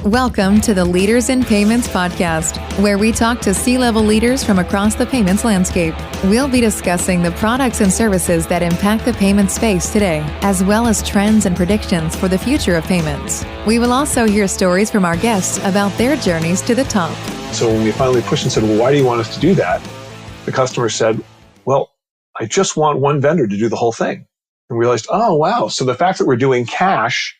Welcome to the Leaders in Payments podcast, where we talk to C-level leaders from across the payments landscape. We'll be discussing the products and services that impact the payment space today, as well as trends and predictions for the future of payments. We will also hear stories from our guests about their journeys to the top. So when we finally pushed and said, well, why do you want us to do that? The customer said, well, I just want one vendor to do the whole thing. And we realized, oh, wow. So the fact that we're doing cash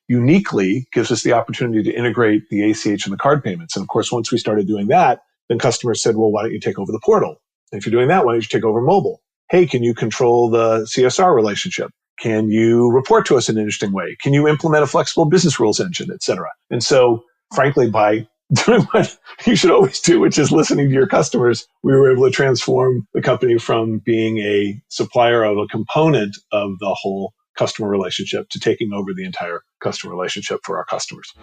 uniquely gives us the opportunity to integrate the ACH and the card payments. And of course, once we started doing that, then customers said, well, why don't you take over the portal? And if you're doing that, why don't you take over mobile? Hey, can you control the CSR relationship? Can you report to us in an interesting way? Can you implement a flexible business rules engine, et cetera? And so frankly, by doing what you should always do, which is listening to your customers, we were able to transform the company from being a supplier of a component of the whole customer relationship to taking over the entire customer relationship for our customers.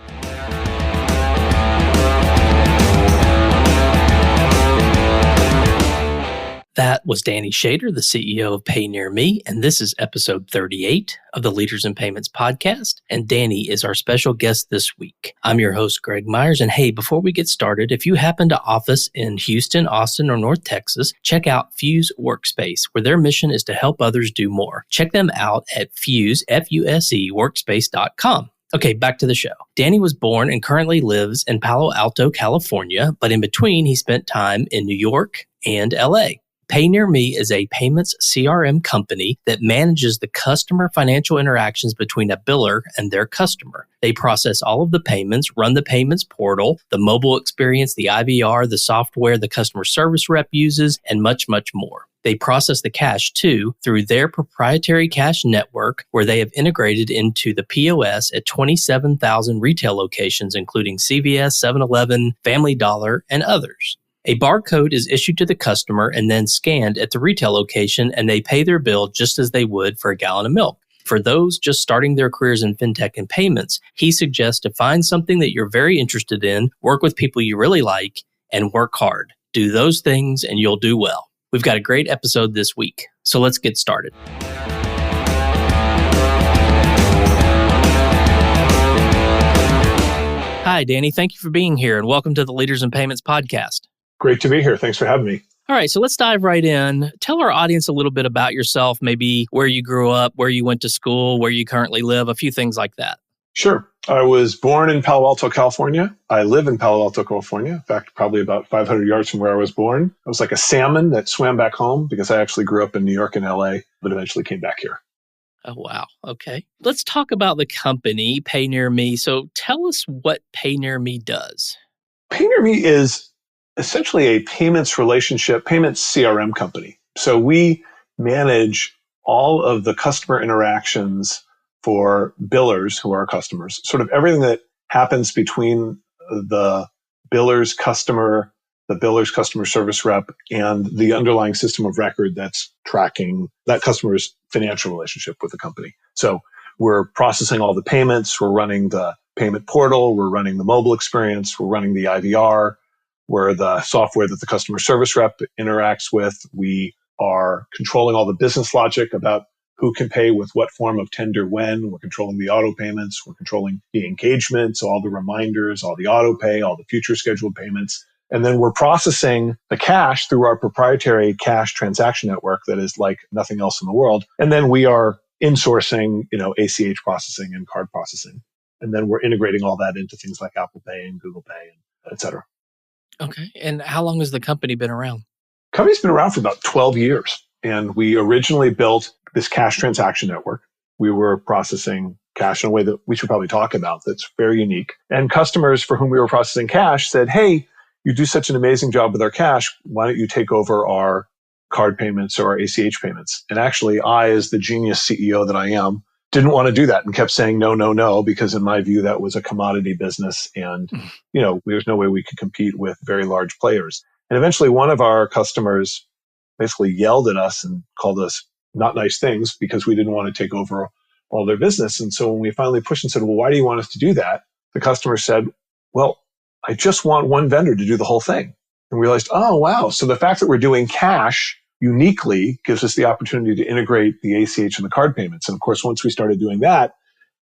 That was Danny Shader, the CEO of PayNearMe, and this is episode 38 of the Leaders in Payments podcast, and Danny is our special guest this week. I'm your host, Greg Myers, and hey, before we get started, if you happen to office in Houston, Austin, or North Texas, check out Fuse Workspace, where their mission is to help others do more. Check them out at Fuse, F-U-S-E, workspace.com. Okay, back to the show. Danny was born and currently lives in Palo Alto, California, but in between, he spent time in New York and LA. PayNearMe is a payments CRM company that manages the customer financial interactions between a biller and their customer. They process all of the payments, run the payments portal, the mobile experience, the IVR, the software the customer service rep uses, and much, much more. They process the cash, too, through their proprietary cash network, where they have integrated into the POS at 27,000 retail locations, including CVS, 7-Eleven, Family Dollar, and others. A barcode is issued to the customer and then scanned at the retail location, and they pay their bill just as they would for a gallon of milk. For those just starting their careers in fintech and payments, he suggests to find something that you're very interested in, work with people you really like, and work hard. Do those things and you'll do well. We've got a great episode this week, so let's get started. Hi, Danny. Thank you for being here, and welcome to the Leaders in Payments podcast. Great to be here. Thanks for having me. All right, so let's dive right in. Tell our audience a little bit about yourself, maybe where you grew up, where you went to school, where you currently live, a few things like that. Sure. I was born in Palo Alto, California. I live in Palo Alto, California. In fact, probably about 500 yards from where I was born. I was like a salmon that swam back home because I actually grew up in New York and LA, but eventually came back here. Oh, wow. Okay. Let's talk about the company, PayNearMe. So tell us what PayNearMe does. PayNearMe is essentially a payments CRM company. So we manage all of the customer interactions for billers who are our customers, sort of everything that happens between the biller's customer service rep, and the underlying system of record that's tracking that customer's financial relationship with the company. So we're processing all the payments, we're running the payment portal, we're running the mobile experience, we're running the IVR, we're the software that the customer service rep interacts with. We are controlling all the business logic about who can pay with what form of tender when. We're controlling the auto payments. We're controlling the engagements, all the reminders, all the auto pay, all the future scheduled payments. And then we're processing the cash through our proprietary cash transaction network that is like nothing else in the world. And then we are insourcing, ACH processing and card processing. And then we're integrating all that into things like Apple Pay and Google Pay, and et cetera. Okay. And how long has the company been around? The company's been around for about 12 years. And we originally built this cash transaction network. We were processing cash in a way that we should probably talk about that's very unique. And customers for whom we were processing cash said, hey, you do such an amazing job with our cash. Why don't you take over our card payments or our ACH payments? And actually, I, as the genius CEO that I am, didn't want to do that and kept saying no, because in my view, that was a commodity business. And, there's no way we could compete with very large players. And eventually one of our customers basically yelled at us and called us not nice things because we didn't want to take over all their business. And so when we finally pushed and said, well, why do you want us to do that? The customer said, well, I just want one vendor to do the whole thing. And we realized, oh, wow. So the fact that we're doing cash uniquely gives us the opportunity to integrate the ACH and the card payments. And of course, once we started doing that,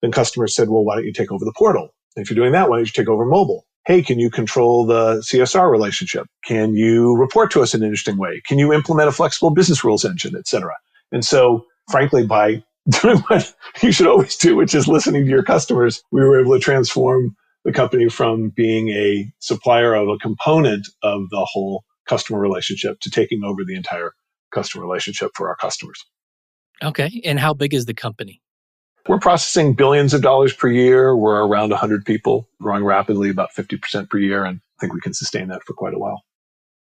then customers said, well, why don't you take over the portal? If you're doing that, why don't you take over mobile? Hey, can you control the CSR relationship? Can you report to us in an interesting way? Can you implement a flexible business rules engine, et cetera? And so, frankly, by doing what you should always do, which is listening to your customers, we were able to transform the company from being a supplier of a component of the whole customer relationship to taking over the entire customer relationship for our customers. Okay. And how big is the company? We're processing billions of dollars per year. We're around 100 people, growing rapidly, about 50% per year. And I think we can sustain that for quite a while.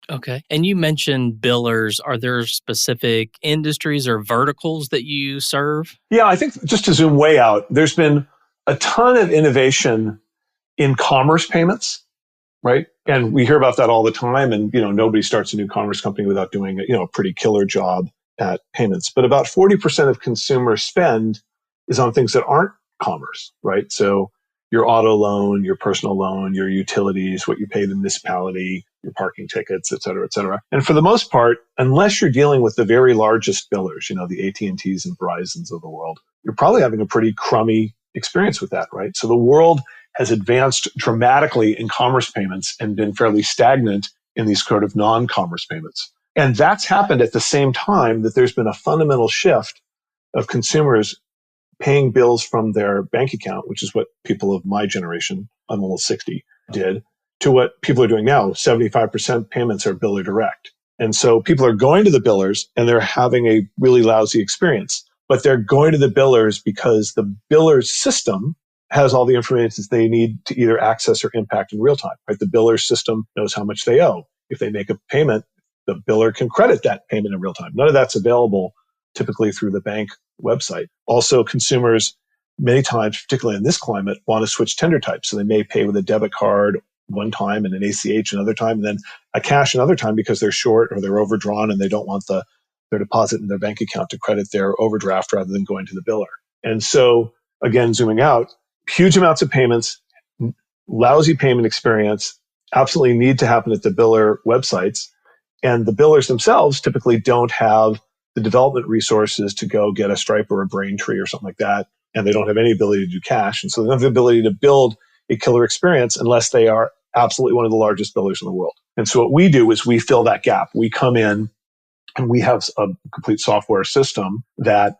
Okay. And you mentioned billers. Are there specific industries or verticals that you serve? Yeah, I think just to zoom way out, there's been a ton of innovation in commerce payments, right? And we hear about that all the time. And, nobody starts a new commerce company without doing a pretty killer job at payments. But about 40% of consumer spend is on things that aren't commerce, right? So your auto loan, your personal loan, your utilities, what you pay the municipality, your parking tickets, et cetera, et cetera. And for the most part, unless you're dealing with the very largest billers, the AT&Ts and Verizons of the world, you're probably having a pretty crummy experience with that, right? So the world has advanced dramatically in commerce payments and been fairly stagnant in these sort of non-commerce payments. And that's happened at the same time that there's been a fundamental shift of consumers paying bills from their bank account, which is what people of my generation, I'm almost 60, did, to what people are doing now. 75% payments are biller direct. And so people are going to the billers and they're having a really lousy experience. But they're going to the billers because the biller's system has all the information they need to either access or impact in real time, right? The biller system knows how much they owe. If they make a payment, the biller can credit that payment in real time. None of that's available typically through the bank website. Also, consumers, many times, particularly in this climate, want to switch tender types. So they may pay with a debit card one time and an ACH another time, and then a cash another time because they're short or they're overdrawn and they don't want their deposit in their bank account to credit their overdraft rather than going to the biller. And so, again, zooming out, huge amounts of payments, lousy payment experience, absolutely need to happen at the biller websites. And the billers themselves typically don't have the development resources to go get a Stripe or a Braintree or something like that. And they don't have any ability to do cash. And so they don't have the ability to build a killer experience unless they are absolutely one of the largest billers in the world. And so what we do is we fill that gap. We come in and we have a complete software system that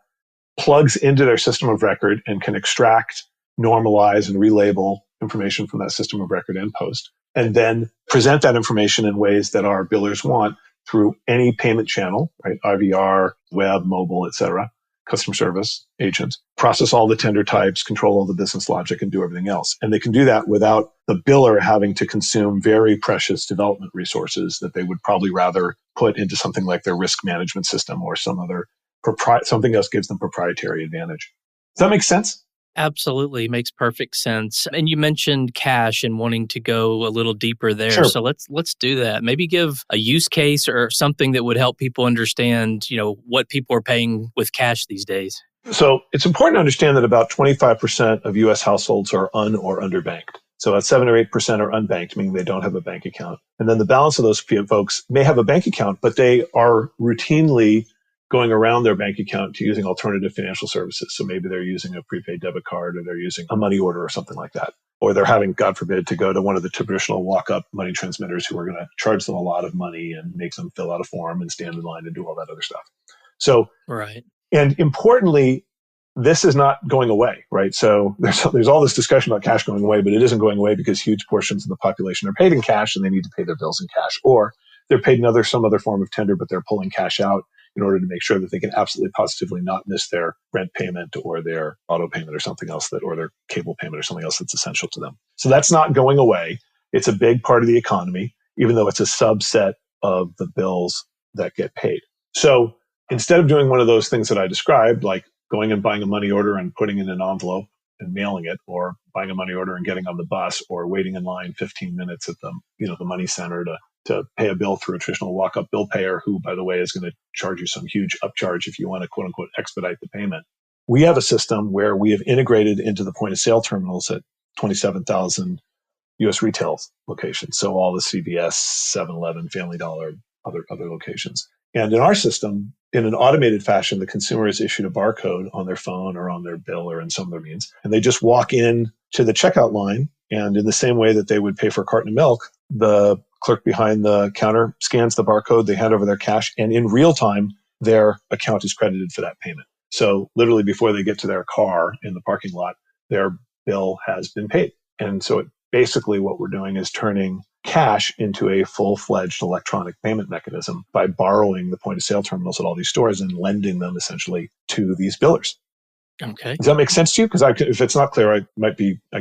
plugs into their system of record and can extract, normalize, and relabel information from that system of record and post, and then present that information in ways that our billers want through any payment channel, right? IVR, web, mobile, et cetera, customer service, agents, process all the tender types, control all the business logic, and do everything else. And they can do that without the biller having to consume very precious development resources that they would probably rather put into something like their risk management system or some other something else gives them proprietary advantage. Does that make sense? Absolutely. Makes perfect sense. And you mentioned cash and wanting to go a little deeper there. Sure. So let's do that. Maybe give a use case or something that would help people understand, what people are paying with cash these days. So it's important to understand that about 25% of US households are or underbanked. So about 7 or 8% are unbanked, meaning they don't have a bank account. And then the balance of those folks may have a bank account, but they are routinely going around their bank account to using alternative financial services. So maybe they're using a prepaid debit card or they're using a money order or something like that. Or they're having, God forbid, to go to one of the traditional walk-up money transmitters who are going to charge them a lot of money and make them fill out a form and stand in line and do all that other stuff. So, right. And importantly, this is not going away, right? So there's all this discussion about cash going away, but it isn't going away because huge portions of the population are paid in cash and they need to pay their bills in cash, or they're paid in some other form of tender, but they're pulling cash out in order to make sure that they can absolutely positively not miss their rent payment or their auto payment or something else or their cable payment or something else that's essential to them. So that's not going away. It's a big part of the economy, even though it's a subset of the bills that get paid. So instead of doing one of those things that I described, like going and buying a money order and putting it in an envelope and mailing it, or buying a money order and getting on the bus, or waiting in line 15 minutes at the money center to pay a bill through a traditional walk-up bill payer who, by the way, is going to charge you some huge upcharge if you want to, quote unquote, expedite the payment. We have a system where we have integrated into the point of sale terminals at 27,000 US retail locations. So all the CVS, 7-Eleven, Family Dollar, other locations. And in our system, in an automated fashion, the consumer is issued a barcode on their phone or on their bill or in some other means. And they just walk in to the checkout line And in the same way that they would pay for a carton of milk, the clerk behind the counter scans the barcode, they hand over their cash, and in real time, their account is credited for that payment. So literally before they get to their car in the parking lot, their bill has been paid. And so basically what we're doing is turning cash into a full-fledged electronic payment mechanism by borrowing the point of sale terminals at all these stores and lending them essentially to these billers. Okay. Does that make sense to you? Because if it's not clear,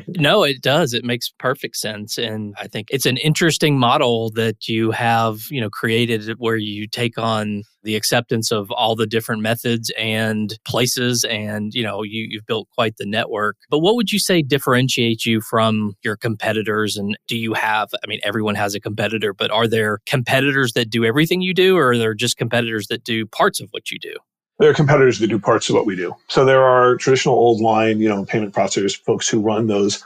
No, it does. It makes perfect sense. And I think it's an interesting model that you have, created where you take on the acceptance of all the different methods and places. And, you've built quite the network. But what would you say differentiates you from your competitors? And do you have, everyone has a competitor, but are there competitors that do everything you do, or are there just competitors that do parts of what you do? There are competitors that do parts of what we do. So there are traditional old line, payment processors, folks who run those,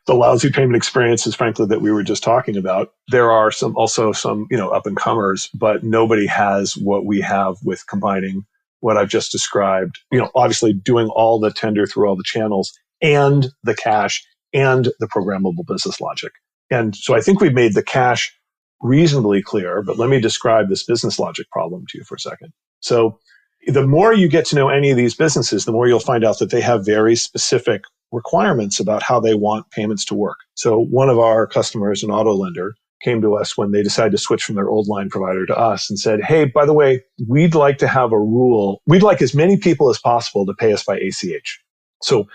the lousy payment experiences, frankly, that we were just talking about. There are also some, up and comers, but nobody has what we have with combining what I've just described, obviously doing all the tender through all the channels and the cash and the programmable business logic. And so I think we've made the cash reasonably clear, but let me describe this business logic problem to you for a second. So the more you get to know any of these businesses, the more you'll find out that they have very specific requirements about how they want payments to work. So one of our customers, an auto lender, came to us when they decided to switch from their old line provider to us and said, hey, by the way, we'd like to have a rule. We'd like as many people as possible to pay us by ACH. So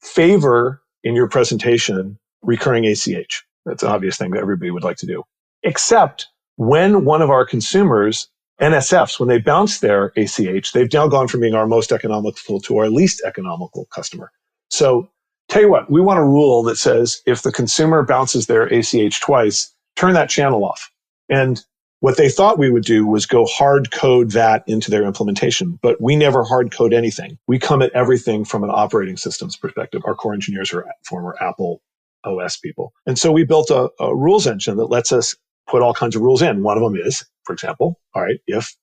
favor in your presentation recurring ACH. That's an obvious thing that everybody would like to do. Except when one of our consumers, NSFs, when they bounce their ACH, they've now gone from being our most economical to our least economical customer. So tell you what, we want a rule that says if the consumer bounces their ACH twice, turn that channel off. And what they thought we would do was go hard code that into their implementation, but we never hard code anything. We come at everything from an operating systems perspective. Our core engineers are former Apple OS people. And so we built a rules engine that lets us put all kinds of rules in. One of them is, for example, all right, if,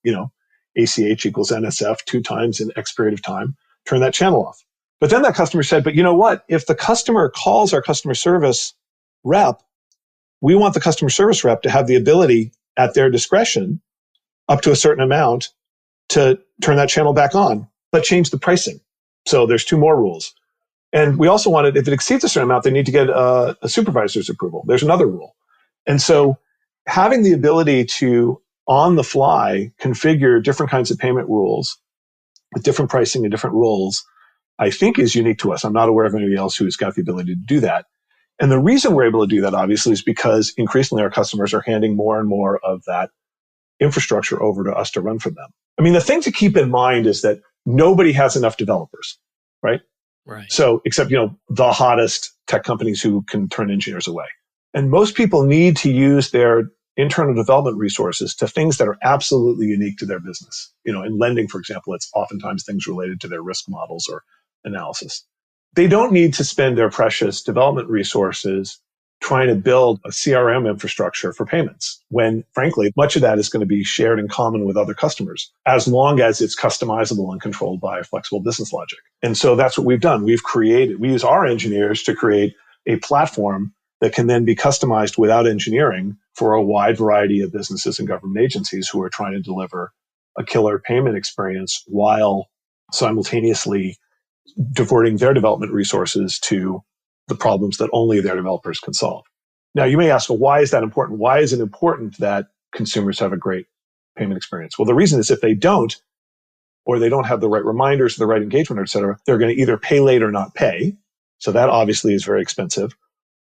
ACH equals NSF 2 times in X period of time, turn that channel off. But then that customer said, but you know what? If the customer calls our customer service rep, we want the customer service rep to have the ability at their discretion up to a certain amount to turn that channel back on, but change the pricing. So there's 2 more rules. And we also wanted, if it exceeds a certain amount, they need to get a supervisor's approval. There's another rule. And so having the ability to, on the fly, configure different kinds of payment rules with different pricing and different rules, I think is unique to us. I'm not aware of anybody else who's got the ability to do that. And the reason we're able to do that, obviously, is because increasingly our customers are handing more and more of that infrastructure over to us to run for them. The thing to keep in mind is that nobody has enough developers, right? Right. So, except, the hottest tech companies who can turn engineers away. And most people need to use their internal development resources to things that are absolutely unique to their business. In lending, for example, it's oftentimes things related to their risk models or analysis. They don't need to spend their precious development resources trying to build a CRM infrastructure for payments, when, frankly, much of that is going to be shared in common with other customers, as long as it's customizable and controlled by a flexible business logic. And so that's what we've done. We use our engineers to create a platform that can then be customized without engineering for a wide variety of businesses and government agencies who are trying to deliver a killer payment experience while simultaneously diverting their development resources to the problems that only their developers can solve. Now, you may ask, well, why is that important? Why is it important that consumers have a great payment experience? Well, the reason is if they don't, or they don't have the right reminders, the right engagement, et cetera, they're going to either pay late or not pay. So that obviously is very expensive.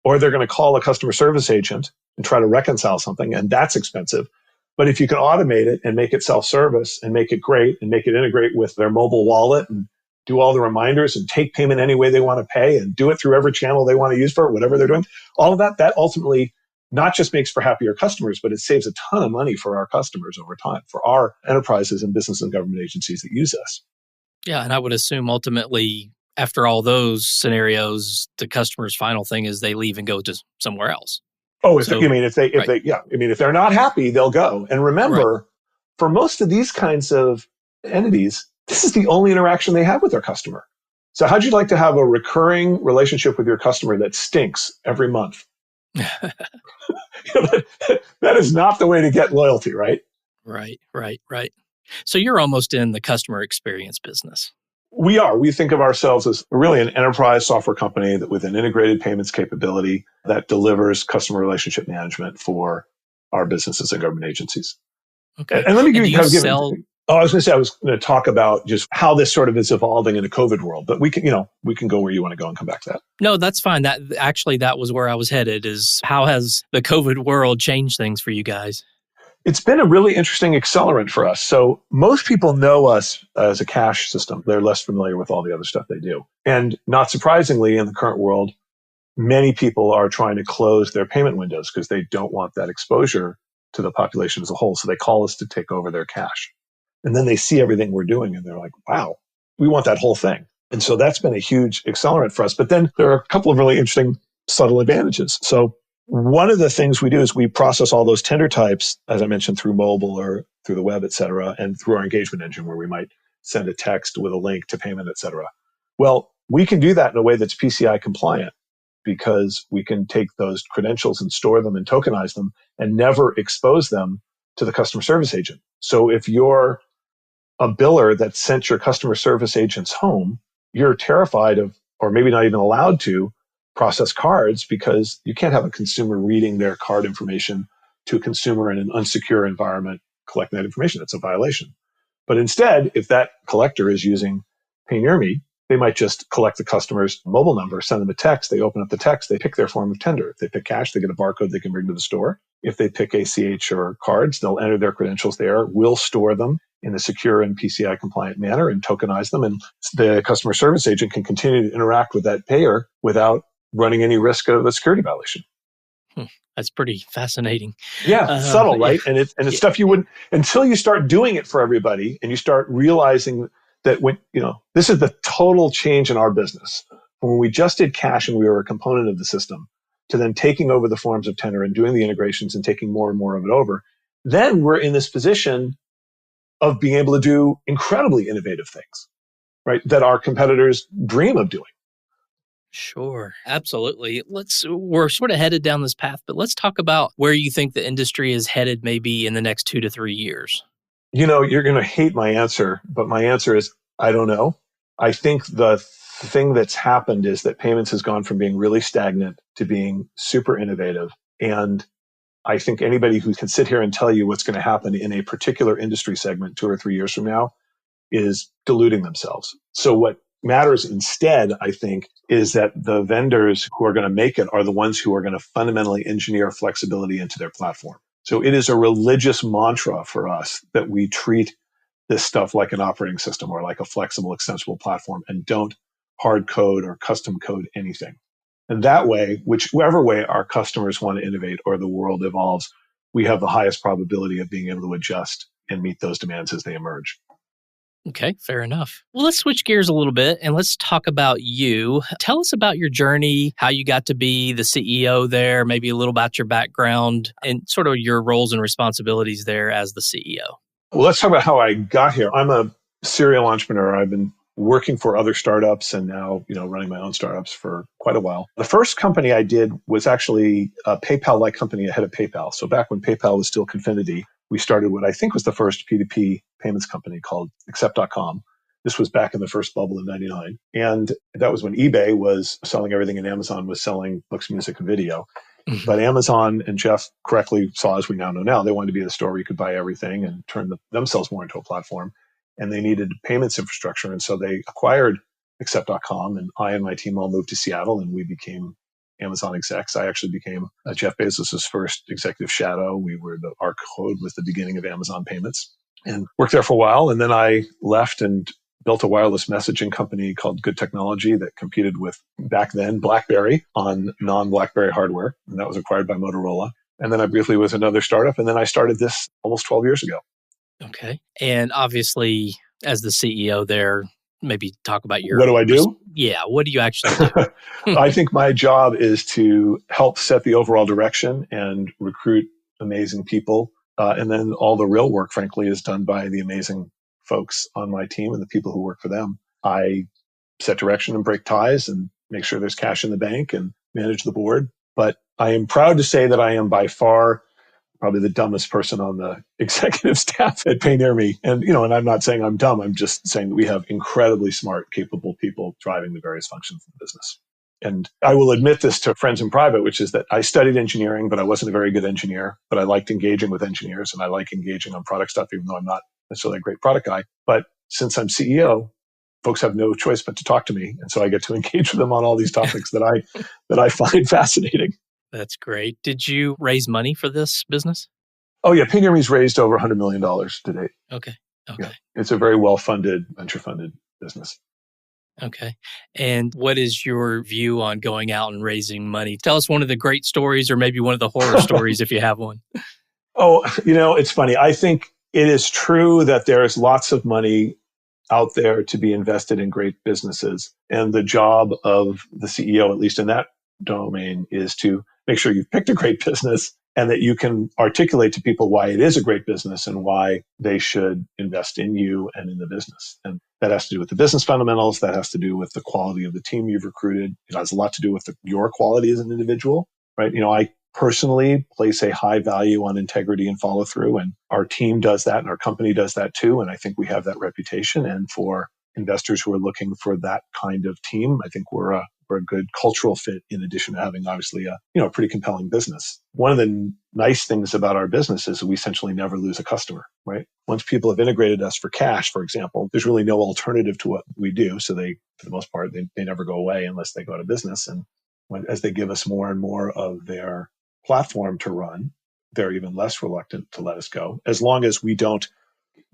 Or they're going to call a customer service agent and try to reconcile something, and that's expensive. But if you can automate it and make it self-service and make it great and make it integrate with their mobile wallet and do all the reminders and take payment any way they want to pay and do it through every channel they want to use for it, whatever they're doing, all of that ultimately not just makes for happier customers, but it saves a ton of money for our customers over time, for our enterprises and business and government agencies that use us. Yeah, and I would assume ultimately, after all those scenarios, the customer's final thing is they leave and go to somewhere else. Oh, if they're not happy, they'll go. And remember, for most of these kinds of entities, this is the only interaction they have with their customer. So how'd you like to have a recurring relationship with your customer that stinks every month? That is not the way to get loyalty, right? Right. So you're almost in the customer experience business. We are. We think of ourselves as really an enterprise software company that with an integrated payments capability that delivers customer relationship management for our businesses and government agencies. Okay. And let me And give do you you kind of sell? I was going to talk about just how this sort of is evolving in the COVID world, but we can go where you want to go and come back to that. No, that's fine. That was where I was headed, is how has the COVID world changed things for you guys? It's been a really interesting accelerant for us. So most people know us as a cash system. They're less familiar with all the other stuff they do. And not surprisingly, in the current world, many people are trying to close their payment windows because they don't want that exposure to the population as a whole. So they call us to take over their cash. And then they see everything we're doing and they're like, wow, we want that whole thing. And so that's been a huge accelerant for us. But then there are a couple of really interesting subtle advantages. So one of the things we do is we process all those tender types, as I mentioned, through mobile or through the web, et cetera, and through our engagement engine where we might send a text with a link to payment, et cetera. Well, we can do that in a way that's PCI compliant because we can take those credentials and store them and tokenize them and never expose them to the customer service agent. So if you're a biller that sent your customer service agents home, you're terrified of, or maybe not even allowed to, process cards because you can't have a consumer reading their card information to a consumer in an unsecure environment collecting that information. That's a violation. But instead, if that collector is using PayNearMe, they might just collect the customer's mobile number, send them a text. They open up the text. They pick their form of tender. If they pick cash, they get a barcode they can bring to the store. If they pick ACH or cards, they'll enter their credentials there. We'll store them in a secure and PCI compliant manner and tokenize them. And the customer service agent can continue to interact with that payer without running any risk of a security violation. That's pretty fascinating. Yeah, subtle, right? Yeah. And it's stuff you wouldn't until you start doing it for everybody and you start realizing that when, this is the total change in our business. When we just did cash and we were a component of the system to then taking over the forms of tender and doing the integrations and taking more and more of it over, then we're in this position of being able to do incredibly innovative things, right? That our competitors dream of doing. Sure. Absolutely. We're sort of headed down this path, but let's talk about where you think the industry is headed maybe in the next 2 to 3 years. You're going to hate my answer, but my answer is, I don't know. I think the thing that's happened is that payments has gone from being really stagnant to being super innovative. And I think anybody who can sit here and tell you what's going to happen in a particular industry segment 2 or 3 years from now is deluding themselves. So what matters instead, I think, is that the vendors who are going to make it are the ones who are going to fundamentally engineer flexibility into their platform. So it is a religious mantra for us that we treat this stuff like an operating system or like a flexible, extensible platform and don't hard code or custom code anything. And that way, whichever way our customers want to innovate or the world evolves, we have the highest probability of being able to adjust and meet those demands as they emerge. Okay, fair enough. Well, let's switch gears a little bit and let's talk about you. Tell us about your journey, how you got to be the CEO there, maybe a little about your background and sort of your roles and responsibilities there as the CEO. Well, let's talk about how I got here. I'm a serial entrepreneur. I've been working for other startups and now, running my own startups for quite a while. The first company I did was actually a PayPal-like company ahead of PayPal. So back when PayPal was still Confinity, we started what I think was the first P2P payments company called Accept.com. This was back in the first bubble in 99. And that was when eBay was selling everything and Amazon was selling books, music, and video. Mm-hmm. But Amazon and Jeff correctly saw, as we now know now, they wanted to be the store where you could buy everything and turn themselves more into a platform. And they needed payments infrastructure. And so they acquired Accept.com. And I and my team all moved to Seattle and we became Amazon execs. I actually became Jeff Bezos' first executive shadow. Our code was the beginning of Amazon payments and worked there for a while. And then I left and built a wireless messaging company called Good Technology that competed with, back then, BlackBerry on non-BlackBerry hardware. And that was acquired by Motorola. And then I briefly was another startup. And then I started this almost 12 years ago. Okay. And obviously, as the CEO there, maybe talk about your... What do I do? Yeah. What do you actually do? I think my job is to help set the overall direction and recruit amazing people. And then all the real work, frankly, is done by the amazing folks on my team and the people who work for them. I set direction and break ties and make sure there's cash in the bank and manage the board. But I am proud to say that I am by far probably the dumbest person on the executive staff at PayNearMe. And, and I'm not saying I'm dumb. I'm just saying that we have incredibly smart, capable people driving the various functions of the business. And I will admit this to friends in private, which is that I studied engineering, but I wasn't a very good engineer. But I liked engaging with engineers and I like engaging on product stuff, even though I'm not necessarily a great product guy. But since I'm CEO, folks have no choice but to talk to me. And so I get to engage with them on all these topics that I find fascinating. That's great. Did you raise money for this business? Oh, yeah. PayNearMe's raised over $100 million to date. Okay. Yeah. It's a very well-funded, venture-funded business. Okay. And what is your view on going out and raising money? Tell us one of the great stories or maybe one of the horror stories if you have one. Oh, it's funny. I think it is true that there is lots of money out there to be invested in great businesses. And the job of the CEO, at least in that domain, is to make sure you've picked a great business and that you can articulate to people why it is a great business and why they should invest in you and in the business. And that has to do with the business fundamentals. That has to do with the quality of the team you've recruited. It has a lot to do with your quality as an individual, right? I personally place a high value on integrity and follow through, and our team does that and our company does that too. And I think we have that reputation. And for investors who are looking for that kind of team, I think we're a good cultural fit in addition to having obviously a pretty compelling business. One of the nice things about our business is that we essentially never lose a customer, right? Once people have integrated us for cash, for example, there's really no alternative to what we do. So they, for the most part, they never go away unless they go out of business. And as they give us more and more of their platform to run, they're even less reluctant to let us go, as long as we don't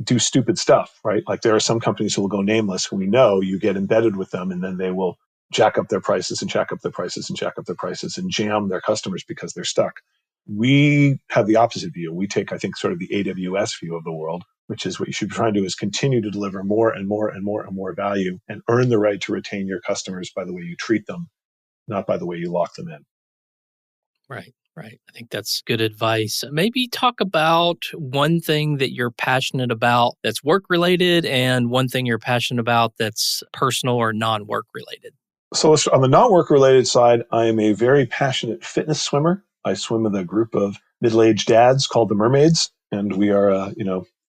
do stupid stuff, right? Like there are some companies who will go nameless who we know you get embedded with them and then they will jack up their prices and jack up their prices and jack up their prices and jam their customers because they're stuck. We have the opposite view. We take, I think, sort of the AWS view of the world, which is what you should be trying to do is continue to deliver more and more and more and more value and earn the right to retain your customers by the way you treat them, not by the way you lock them in. Right. I think that's good advice. Maybe talk about one thing that you're passionate about that's work-related and one thing you're passionate about that's personal or non-work related. So on the non-work related side, I am a very passionate fitness swimmer. I swim with a group of middle-aged dads called the Mermaids, and we are,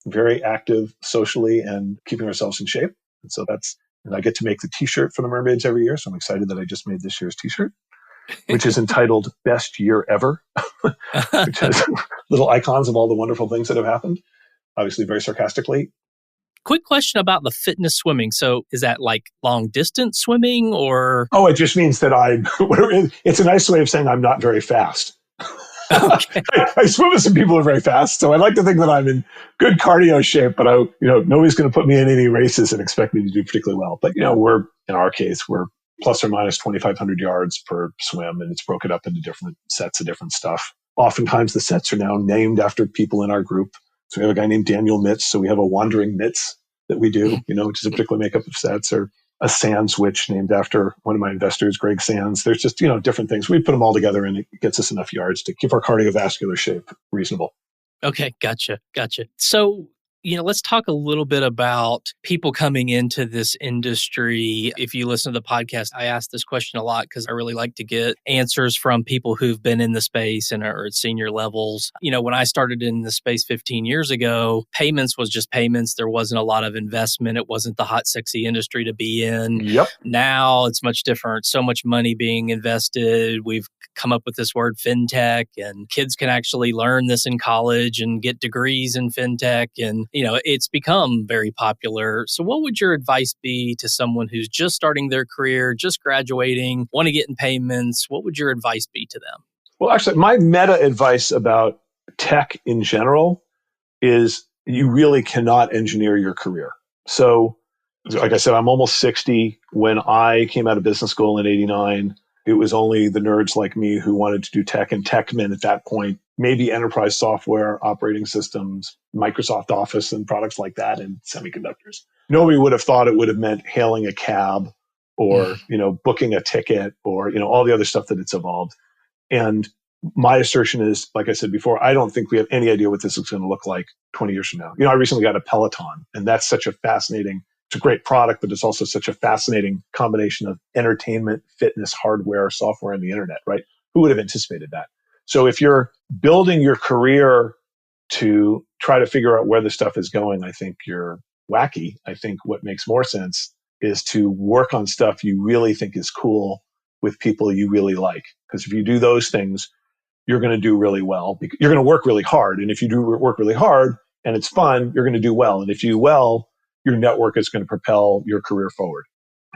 very active socially and keeping ourselves in shape. And so and I get to make the t-shirt for the Mermaids every year. So I'm excited that I just made this year's t-shirt, which is entitled Best Year Ever, which has little icons of all the wonderful things that have happened, obviously very sarcastically. Quick question about the fitness swimming. So is that like long distance swimming or? Oh, it just means that it's a nice way of saying I'm not very fast. Okay. I swim with some people who are very fast. So I like to think that I'm in good cardio shape, but nobody's going to put me in any races and expect me to do particularly well. But, in our case, we're plus or minus 2,500 yards per swim, and it's broken up into different sets of different stuff. Oftentimes the sets are now named after people in our group. So we have a guy named Daniel Mitz. So we have a wandering Mitz that we do, which is a particular makeup of sets, or a sand switch named after one of my investors, Greg Sands. There's just, different things. We put them all together and it gets us enough yards to keep our cardiovascular shape reasonable. Okay. Gotcha. So, let's talk a little bit about people coming into this industry. If you listen to the podcast, I ask this question a lot because I really like to get answers from people who've been in the space and are at senior levels. When I started in the space 15 years ago, payments was just payments. There wasn't a lot of investment. It wasn't the hot, sexy industry to be in. Yep. Now it's much different. So much money being invested. We've come up with this word fintech, and kids can actually learn this in college and get degrees in fintech. And it's become very popular. So what would your advice be to someone who's just starting their career, just graduating, want to get in payments? What would your advice be to them? Well, actually, my meta advice about tech in general is you really cannot engineer your career. So, like I said, I'm almost 60. When I came out of business school in 89, it was only the nerds like me who wanted to do tech, and tech meant at that point maybe enterprise software, operating systems, Microsoft Office and products like that, and semiconductors. Nobody would have thought it would have meant hailing a cab or, booking a ticket or, all the other stuff that it's evolved. And my assertion is, like I said before, I don't think we have any idea what this is going to look like 20 years from now. I recently got a Peloton, and that's such a fascinating it's a great product, but it's also such a fascinating combination of entertainment, fitness, hardware, software, and the internet, right? Who would have anticipated that? So if you're building your career to try to figure out where the stuff is going, I think you're wacky. I think what makes more sense is to work on stuff you really think is cool with people you really like. Because if you do those things, you're going to do really well. You're going to work really hard. And if you do work really hard and it's fun, you're going to do well. And if you do well, your network is going to propel your career forward.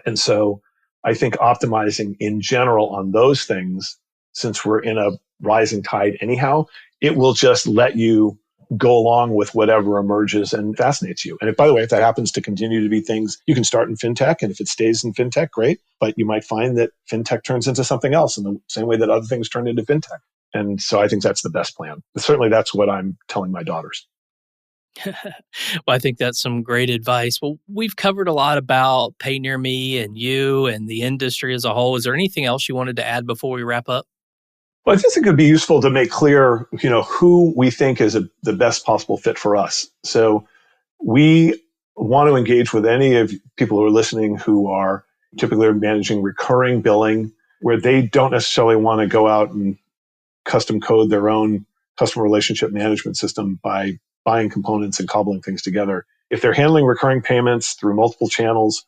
And so I think optimizing in general on those things, since we're in a rising tide anyhow, it will just let you go along with whatever emerges and fascinates you. And if, by the way, if that happens to continue to be things you can start in fintech, and if it stays in fintech, great. But you might find that fintech turns into something else in the same way that other things turn into fintech. And so I think that's the best plan. But certainly that's what I'm telling my daughters. Well, I think that's some great advice. Well, we've covered a lot about PayNearMe and you and the industry as a whole. Is there anything else you wanted to add before we wrap up? Well, I just think it would be useful to make clear, who we think is the best possible fit for us. So we want to engage with any of people who are listening who are typically managing recurring billing, where they don't necessarily want to go out and custom code their own customer relationship management system by buying components and cobbling things together. If they're handling recurring payments through multiple channels,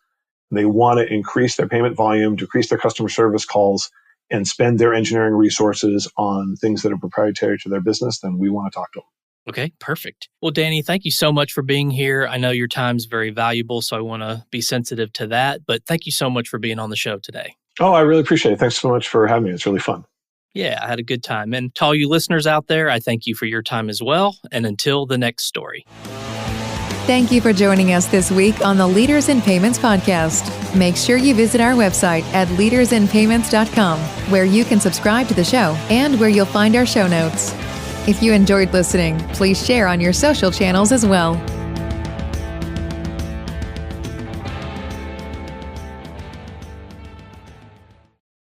and they want to increase their payment volume, decrease their customer service calls, and spend their engineering resources on things that are proprietary to their business, then we want to talk to them. Okay, perfect. Well, Danny, thank you so much for being here. I know your time's very valuable, so I want to be sensitive to that. But thank you so much for being on the show today. Oh, I really appreciate it. Thanks so much for having me. It's really fun. Yeah, I had a good time. And to all you listeners out there, I thank you for your time as well. And until the next story. Thank you for joining us this week on the Leaders in Payments podcast. Make sure you visit our website at leadersinpayments.com, where you can subscribe to the show and where you'll find our show notes. If you enjoyed listening, please share on your social channels as well.